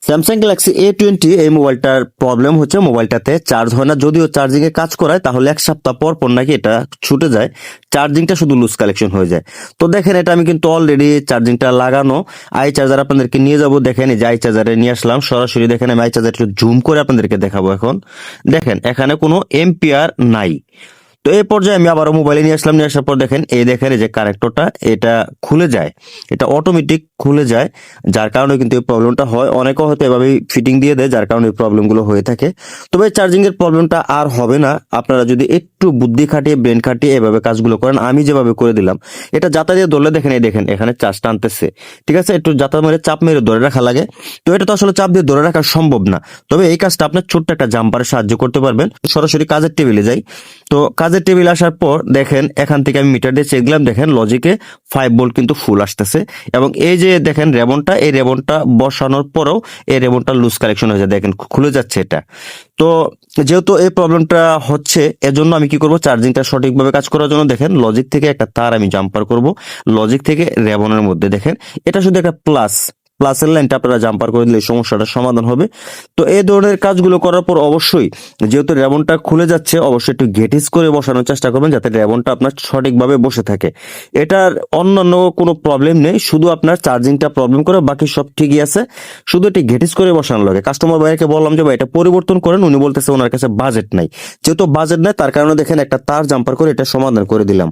Samsung Galaxy A20 এই মোবাইলটার problem হচ্ছে মোবাইলটাতে চার্জ হয় না। যদিও চার্জিং এ কাজ করায় তাহলে এক সপ্তাহ পর পর নাকি এটা ছুটে যায়, চার্জিংটা শুধু লুজ কালেকশন হয়ে যায়। তো দেখেন এটা আমি কিন্তু অলরেডি চার্জিংটা লাগানো, আই চার্জার আপনাদেরকে নিয়ে যাব। দেখেন এই যে আই চার্জারে নিয়ে আসলাম সরাসরি। দেখেন আমি আই চার্জার একটু জুম করে আপনাদেরকে দেখাবো। এখন দেখেন এখানে কোনো এম্পিয়ার নাই। তো এই পর্যায়ে আমি আবারও মোবাইলে নিয়ে আসলাম। নিয়ে আসার পর দেখেন এই যে কানেক্টরটা এটা খুলে যায়, এটা অটোমেটিক খুলে যায়, যার কারণে কিন্তু এই প্রবলেমটা হয়। অনেকে হয়তো এভাবেই ফিটিং দিয়ে দেয়, যার কারণে এই প্রবলেমগুলো হয়ে থাকে। তবে চার্জিং এর প্রবলেমটা আর হবে না আপনারা যদি একটু বুদ্ধি খাটিয়ে ব্রেন খাটিয়ে এভাবে কাজগুলো করেন। আমি যেভাবে করে দিলাম, এটা যাতা দিয়ে ধরলে দেখেন এই দেখেন এখানে চার্জ টানতেছে, ঠিক আছে। একটু যাতা মেরে চাপ মেরে ধরে রাখা লাগে। তো এটা তো আসলে চাপ দিয়ে ধরে রাখা সম্ভব না। তবে এই কাজটা আপনার ছোট্ট একটা জাম্পারের সাহায্য করতে পারবেন। সরাসরি কাজের টেবিলে যাই। তো কাজের টেবিল আসার পর দেখেন এখান থেকে আমি মিটার দিয়ে চেক দিলাম। দেখেন লজিকে 5 ভোল্ট কিন্তু ফুল আসতেছে। এবং এই যে দেখেন রেবনটা, এই রেবনটা বসানোর পরেও এই রেবনটা লুজ কালেকশন হয়ে যায়, দেখেন খুলে যাচ্ছে এটা। তো যেহেতু এই প্রবলেমটা হচ্ছে, এজন্য আমি কি করব, চার্জিংটা সঠিকভাবে কাজ করার জন্য দেখেন লজিক থেকে একটা তার আমি জাম্পার করব, লজিক থেকে রেবনের মধ্যে। দেখেন এটা শুধু একটা প্লাসের লাইনটা আপনারা জাম্পার করে দিলে সমস্যাটার সমাধান হবে। তো এই ধরনের কাজগুলো করার পর অবশ্যই যেহেতু রেবনটা খুলে যাচ্ছে, অবশ্যই একটু গেটিস করে বসানোর চেষ্টা করবেন যাতে রেবনটা আপনার সঠিকভাবে বসে থাকে। এটার অন্যান্য কোনো প্রবলেম নেই, শুধু আপনার চার্জিংটা প্রবলেম করে, বাকি সব ঠিকই আছে। শুধু এটি গেটিস করে বসানো লাগে। কাস্টমার ভাইকে বললাম যে ভাই এটা পরিবর্তন করেন, উনি বলতেছে ওনার কাছে বাজেট নাই। যেহেতু বাজেট নাই তার কারণে দেখেন একটা তার জাম্পার করে এটা সমাধান করে দিলাম।